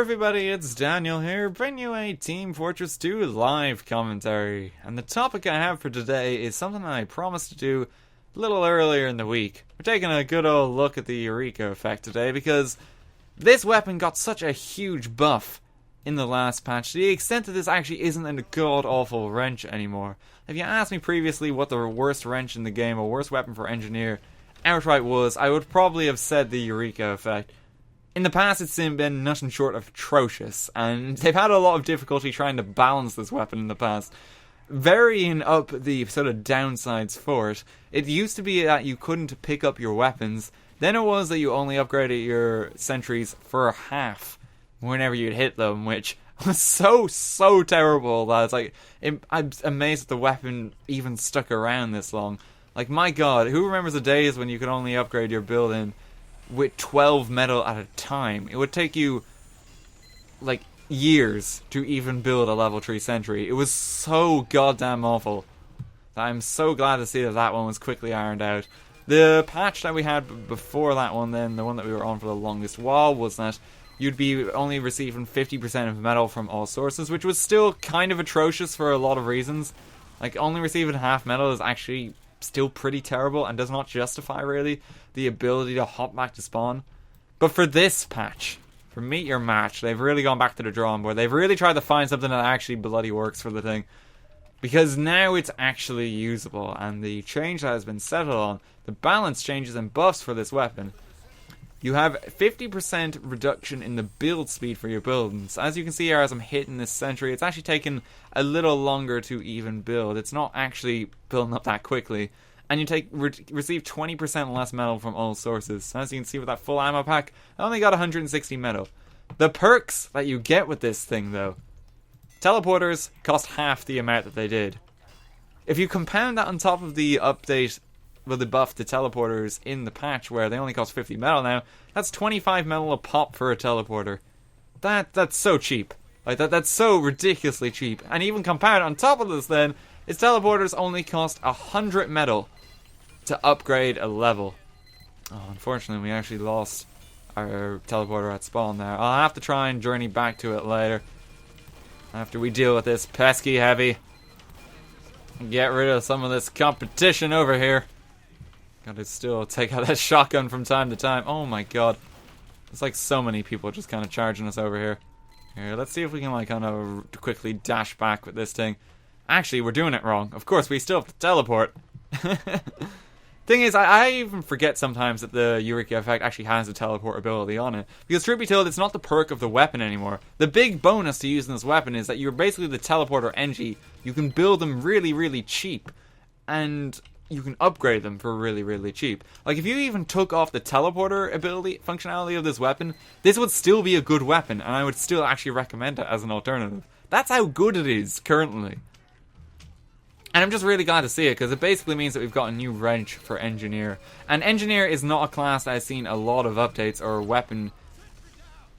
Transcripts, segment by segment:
everybody, it's Daniel here, bringing you a Team Fortress 2 live commentary. And the topic I have for today is something I promised to do a little earlier in the week. We're taking a good old look at the Eureka Effect today because this weapon got such a huge buff in the last patch to the extent that this actually isn't a god-awful wrench anymore. If you asked me previously what the worst wrench in the game or worst weapon for Engineer outright was, I would probably have said the Eureka Effect. In the past, it's been nothing short of atrocious, and they've had a lot of difficulty trying to balance this weapon in the past, varying up the sort of downsides for it. It used to be that you couldn't pick up your weapons, then it was that you only upgraded your sentries for half whenever you'd hit them, which was so terrible that it's like, I'm amazed that the weapon even stuck around this long. Like, my god, who remembers the days when you could only upgrade your building with 12 metal at a time? It would take you like years to even build a level 3 sentry. It was so goddamn awful. I'm so glad to see that that one was quickly ironed out. The patch that we had before that one, then the one that we were on for the longest while, was that you'd be only receiving 50% of metal from all sources, which was still kind of atrocious for a lot of reasons. Like, only receiving half metal is actually still pretty terrible and does not justify really the ability to hop back to spawn. But for this patch, for Meet Your Match, they've really gone back to the drawing board. They've really tried to find something that actually bloody works for the thing, because now it's actually usable, and the change that has been settled on, the balance changes and buffs for this weapon. You have 50% reduction in the build speed for your buildings. As you can see here, as I'm hitting this sentry, it's actually taken a little longer to even build. It's not actually building up that quickly. And you receive 20% less metal from all sources. As you can see with that full ammo pack, I only got 160 metal. The perks that you get with this thing, though. Teleporters cost half the amount that they did. If you compound that on top of the update with the buff to teleporters in the patch where they only cost 50 metal now, that's 25 metal a pop for a teleporter. That's so cheap. Like that's so ridiculously cheap. And even compound on top of this then, is teleporters only cost 100 metal to upgrade a level. Oh, unfortunately we actually lost our teleporter at spawn there. I'll have to try and journey back to it later, after we deal with this pesky heavy. Get rid of some of this competition over here. Gotta still take out that shotgun from time to time. Oh my god. There's like so many people just kind of charging us over here. Here, let's see if we can like kind of quickly dash back with this thing. Actually, we're doing it wrong. Of course, we still have to teleport. Thing is, I even forget sometimes that the Eureka Effect actually has a teleport ability on it. Because truth be told, it's not the perk of the weapon anymore. The big bonus to using this weapon is that you're basically the teleporter NG. You can build them really cheap. And you can upgrade them for really cheap. Like, if you even took off the teleporter ability functionality of this weapon, this would still be a good weapon, and I would still actually recommend it as an alternative. That's how good it is currently. And I'm just really glad to see it, because it basically means that we've got a new wrench for Engineer. And Engineer is not a class that has seen a lot of updates or weapon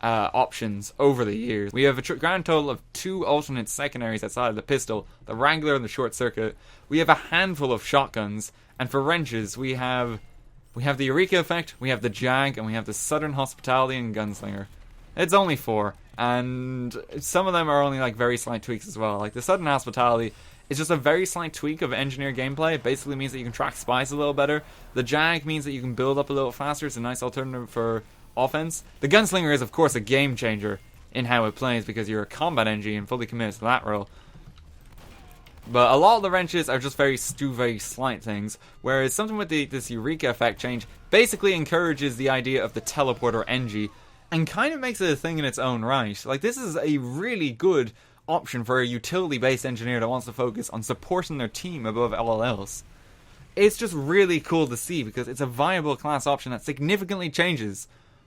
options over the years. We have a grand total of 2 alternate secondaries outside of the pistol, the Wrangler and the Short Circuit. We have a handful of shotguns, and for wrenches we have the Eureka Effect, we have the Jag, and we have the Southern Hospitality and Gunslinger. It's only 4, and some of them are only like very slight tweaks as well. Like the Southern Hospitality is just a very slight tweak of Engineer gameplay. It basically means that you can track spies a little better. The Jag means that you can build up a little faster. It's a nice alternative for offense. The Gunslinger is of course a game changer in how it plays, because you're a combat NG and fully committed to that role. But a lot of the wrenches are just very slight things, whereas something with this Eureka Effect change basically encourages the idea of the teleporter NG and kind of makes it a thing in its own right. Like, this is a really good option for a utility-based engineer that wants to focus on supporting their team above all else. It's just really cool to see, because it's a viable class option that significantly changes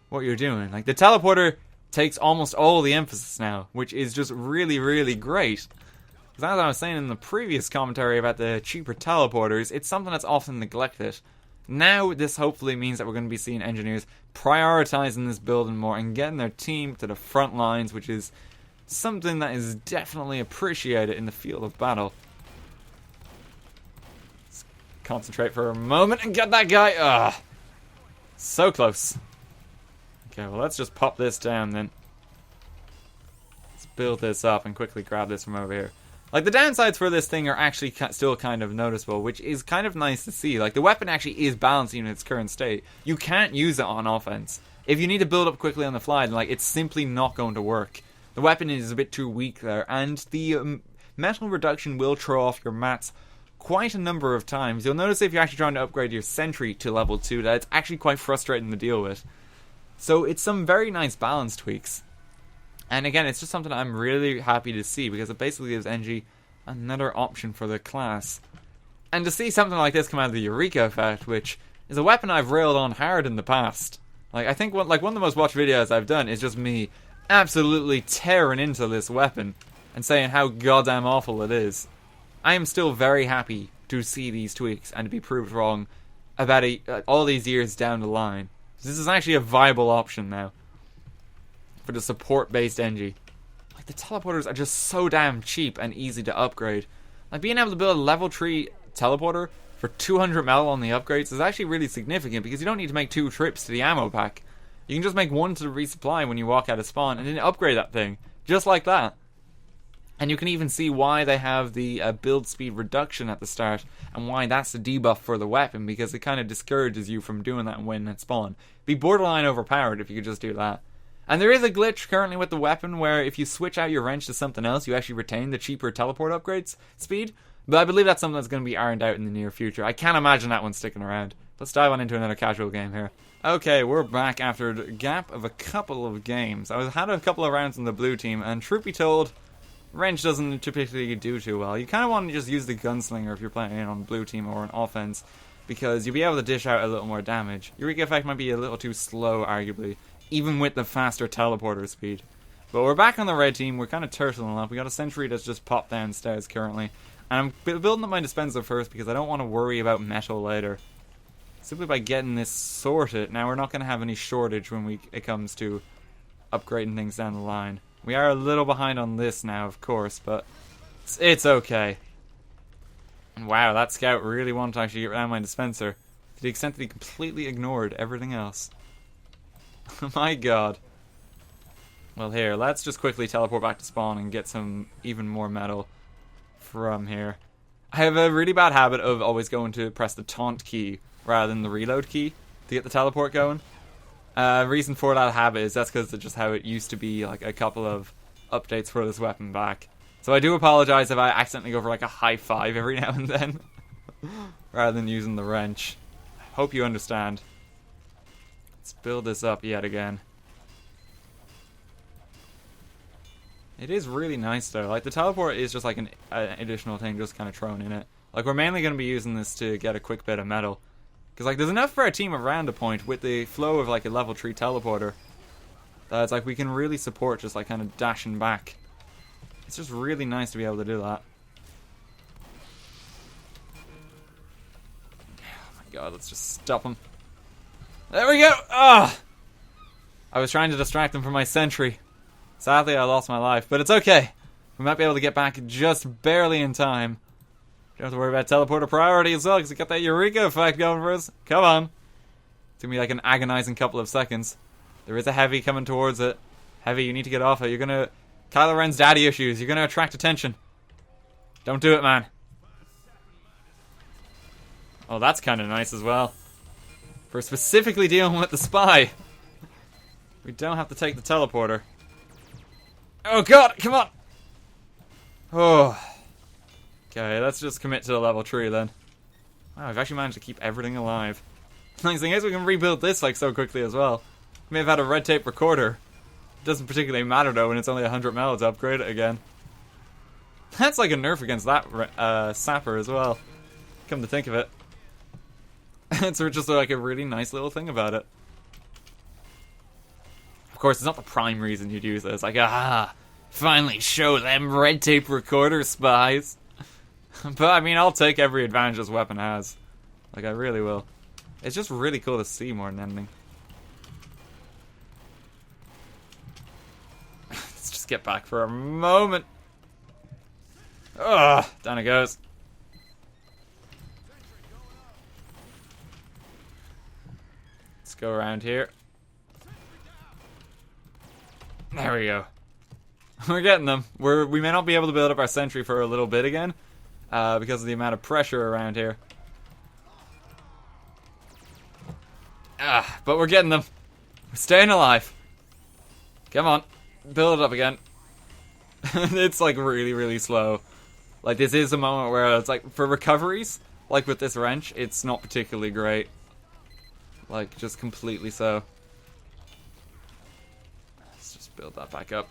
what you're doing. Like, the teleporter takes almost all the emphasis now, which is just really great. Because as I was saying in the previous commentary about the cheaper teleporters, it's something that's often neglected. Now this hopefully means that we're going to be seeing engineers prioritizing this building more and getting their team to the front lines, which is something that is definitely appreciated in the field of battle. Let's concentrate for a moment and get that guy. Ugh. So close. Okay, well let's just pop this down then. build this up and quickly grab this from over here. Like, the downsides for this thing are actually still kind of noticeable, which is kind of nice to see. Like, the weapon actually is balanced in its current state. You can't use it on offense. If you need to build up quickly on the fly, then, like, it's simply not going to work. The weapon is a bit too weak there, and the metal reduction will throw off your mats quite a number of times. You'll notice if you're actually trying to upgrade your sentry to level 2 that it's actually quite frustrating to deal with. So it's some very nice balance tweaks. And again, it's just something I'm really happy to see, because it basically gives NG another option for the class. And to see something like this come out of the Eureka Effect, which is a weapon I've railed on hard in the past. Like, I think one of the most watched videos I've done is just me absolutely tearing into this weapon and saying how goddamn awful it is. I am still very happy to see these tweaks and to be proved wrong about all these years down the line. This is actually a viable option now for the support-based NG. Like, the teleporters are just so damn cheap and easy to upgrade. Like, being able to build a level 3 teleporter for 200 metal on the upgrades is actually really significant, because you don't need to make 2 trips to the ammo pack. You can just make 1 to the resupply when you walk out of spawn, and then upgrade that thing, just like that. And you can even see why they have the build speed reduction at the start, and why that's the debuff for the weapon, because it kind of discourages you from doing that when at spawn. Be borderline overpowered if you could just do that. And there is a glitch currently with the weapon where if you switch out your wrench to something else, you actually retain the cheaper teleport upgrades speed. But I believe that's something that's going to be ironed out in the near future. I can't imagine that one sticking around. Let's dive on into another casual game here. Okay, we're back after a gap of a couple of games. I had a couple of rounds in the blue team, and truth be told, wrench doesn't typically do too well. You kind of want to just use the gunslinger if you're playing on the blue team or an offense, because you'll be able to dish out a little more damage. Eureka Effect might be a little too slow, arguably, even with the faster teleporter speed. But we're back on the red team. We're kind of turtling up. We got a sentry that's just popped downstairs currently. And I'm building up my dispenser first because I don't want to worry about metal later. Simply by getting this sorted, now we're not going to have any shortage when it comes to upgrading things down the line. We are a little behind on this now, of course, but it's okay. And wow, that scout really wanted to actually get around my dispenser, to the extent that he completely ignored everything else. My god. Well, here, let's just quickly teleport back to spawn and get some even more metal from here. I have a really bad habit of always going to press the taunt key rather than the reload key to get the teleport going. Reason for that habit is that's because it's just how it used to be, like a couple of updates for this weapon back. So I do apologize if I accidentally go for like a high 5 every now and then rather than using the wrench. Hope you understand. Let's build this up yet again. It is really nice though. Like, the teleport is just like an additional thing just kind of thrown in it. Like, we're mainly going to be using this to get a quick bit of metal. Because, like, there's enough for our team around a point with the flow of, like, a level 3 teleporter that it's like we can really support just, like, kind of dashing back. It's just really nice to be able to do that. Oh my god, let's just stop him. There we go! Ah! I was trying to distract him from my sentry. Sadly, I lost my life, but it's okay. We might be able to get back just barely in time. Don't have to worry about teleporter priority as well, because we got that Eureka Effect going for us. Come on. It's going to be like an agonizing couple of seconds. There is a heavy coming towards it. Heavy, you need to get off it. You're going to... Kylo Ren's daddy issues. You're going to attract attention. Don't do it, man. Oh, that's kind of nice as well. For specifically dealing with the spy. We don't have to take the teleporter. Oh god, come on! Oh. Okay, let's just commit to the level 3 then. Wow, I've actually managed to keep everything alive. Nice thing is we can rebuild this like so quickly as well. We may have had a red tape recorder. It doesn't particularly matter though when it's only 100 mel to upgrade it again. That's like a nerf against that sapper as well. Come to think of it. It's just like a really nice little thing about it. Of course, it's not the prime reason you'd use it. It's like, finally show them red tape recorder spies. But I mean, I'll take every advantage this weapon has. Like, I really will. It's just really cool to see more than anything. Let's just get back for a moment. Ugh, down it goes. Let's go around here. There we go. We're getting them. We may not be able to build up our sentry for a little bit again, because of the amount of pressure around here. But we're getting them. We're staying alive. Come on. Build it up again. It's like really, really slow. Like this is a moment where it's like, for recoveries, like with this wrench, it's not particularly great. Like, just completely so. Let's just build that back up.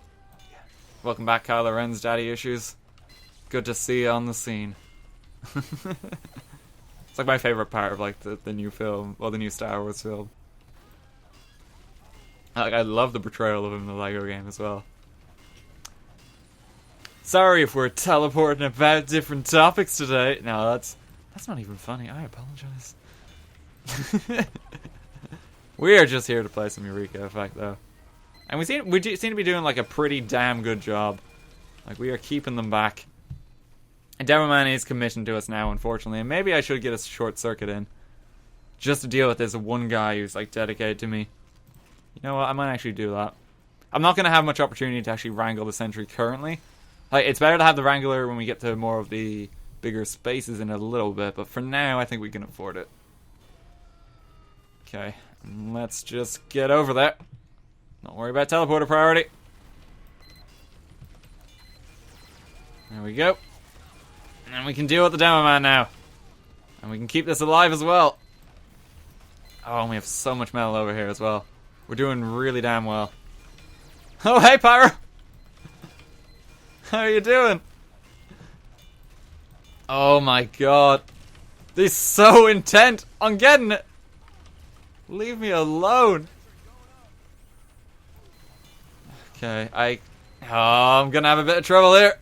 Welcome back, Kylo Ren's daddy issues. Good to see you on the scene. It's like my favorite part of like the new film, or the new Star Wars film. Like, I love the portrayal of him in the Lego game as well. Sorry if we're teleporting about different topics today. No, that's not even funny. I apologize. We are just here to play some Eureka Effect, though. And we seem to be doing like a pretty damn good job. Like, we are keeping them back. And Demoman is commissioned to us now, unfortunately. And maybe I should get a short circuit in, just to deal with this one guy who's like dedicated to me. You know what? I might actually do that. I'm not going to have much opportunity to actually wrangle the sentry currently. Like, it's better to have the wrangler when we get to more of the bigger spaces in a little bit. But for now, I think we can afford it. Okay. Let's just get over there. Don't worry about teleporter priority. There we go. And we can deal with the Demo Man now. And we can keep this alive as well. Oh, and we have so much metal over here as well. We're doing really damn well. Oh, hey, Pyro! How are you doing? Oh my god. He's so intent on getting it. Leave me alone. Okay, I'm gonna have a bit of trouble here.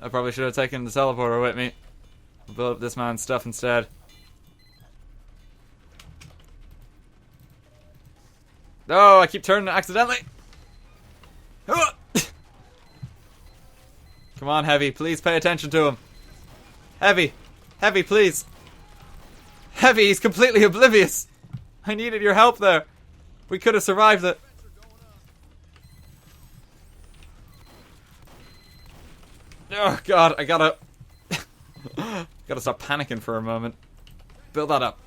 I probably should have taken the teleporter with me. Build up this man's stuff instead. No, I keep turning it accidentally. Come on, Heavy, please pay attention to him. Heavy, please. Heavy, he's completely oblivious. I needed your help there. We could have survived it. Oh god, I gotta stop panicking for a moment. Build that up.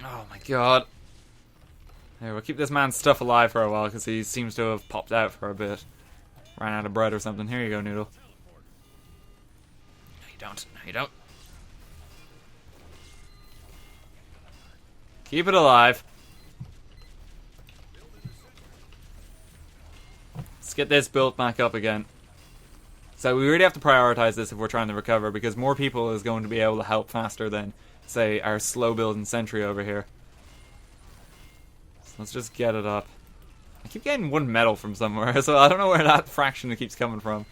Oh my god. There, we'll keep this man's stuff alive for a while because he seems to have popped out for a bit. Ran out of bread or something. Here you go, Noodle. No, you don't. No, you don't. Keep it alive. Let's get this built back up again. So we really have to prioritize this if we're trying to recover, because more people is going to be able to help faster than, say, our slow building sentry over here. So let's just get it up. I keep getting one medal from somewhere, so I don't know where that fraction keeps coming from.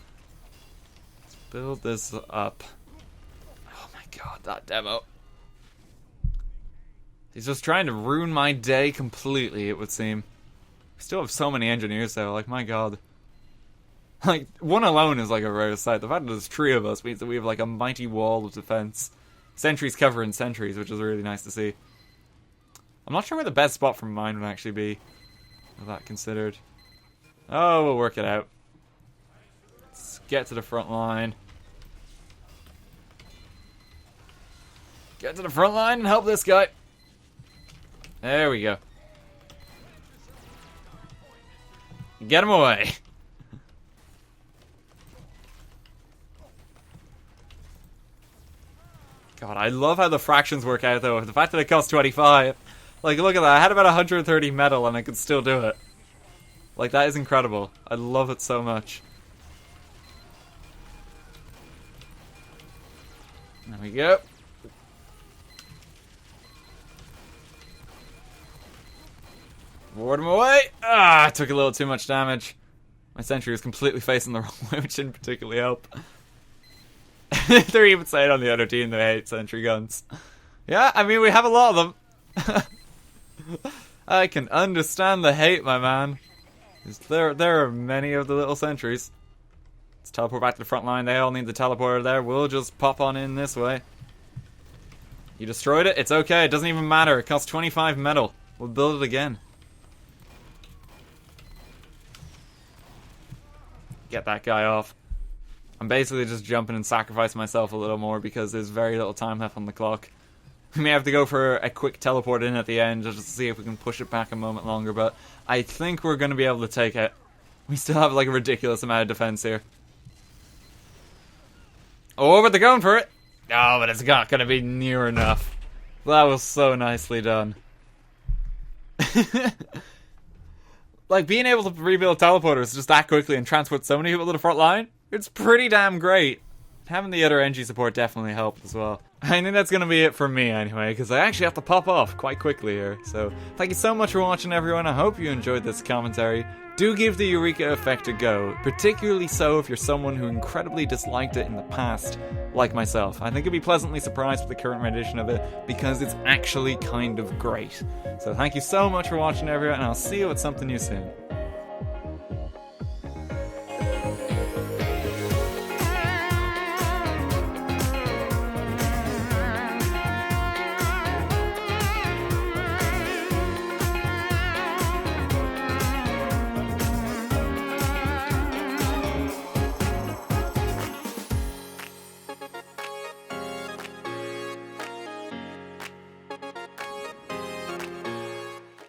Let's build this up. Oh my god, that demo. He's just trying to ruin my day completely, it would seem. We still have so many engineers though, like my god. Like, one alone is like a rare sight. The fact that there's 3 of us means that we have like a mighty wall of defense. Sentries covering sentries, which is really nice to see. I'm not sure where the best spot for mine would actually be, with that considered. Oh, we'll work it out. Let's get to the front line. Get to the front line and help this guy. There we go. Get him away. God, I love how the fractions work out though. The fact that it costs 25. Like, look at that. I had about 130 metal and I could still do it. Like, that is incredible. I love it so much. There we go. Ward him away. Ah, I took a little too much damage. My sentry was completely facing the wrong way, which didn't particularly help. They're even saying on the other team they hate sentry guns. Yeah, I mean, we have a lot of them. I can understand the hate, my man. There are many of the little sentries. Let's teleport back to the front line. They all need the teleporter there. We'll just pop on in this way. You destroyed it? It's okay. It doesn't even matter. It costs 25 metal. We'll build it again. get that guy off. I'm basically just jumping and sacrificing myself a little more because there's very little time left on the clock. We may have to go for a quick teleport in at the end just to see if we can push it back a moment longer, but I think we're going to be able to take it. We still have like a ridiculous amount of defense here. Oh, but they're going for it. Oh, but it's not going to be near enough. That was so nicely done. Like, being able to rebuild teleporters just that quickly and transport so many people to the front line, it's pretty damn great. Having the other NG support definitely helped as well. I think that's going to be it for me anyway, because I actually have to pop off quite quickly here. So, thank you so much for watching, everyone. I hope you enjoyed this commentary. Do give the Eureka Effect a go, particularly so if you're someone who incredibly disliked it in the past, like myself. I think you'll be pleasantly surprised with the current rendition of it, because it's actually kind of great. So thank you so much for watching, everyone, and I'll see you with something new soon.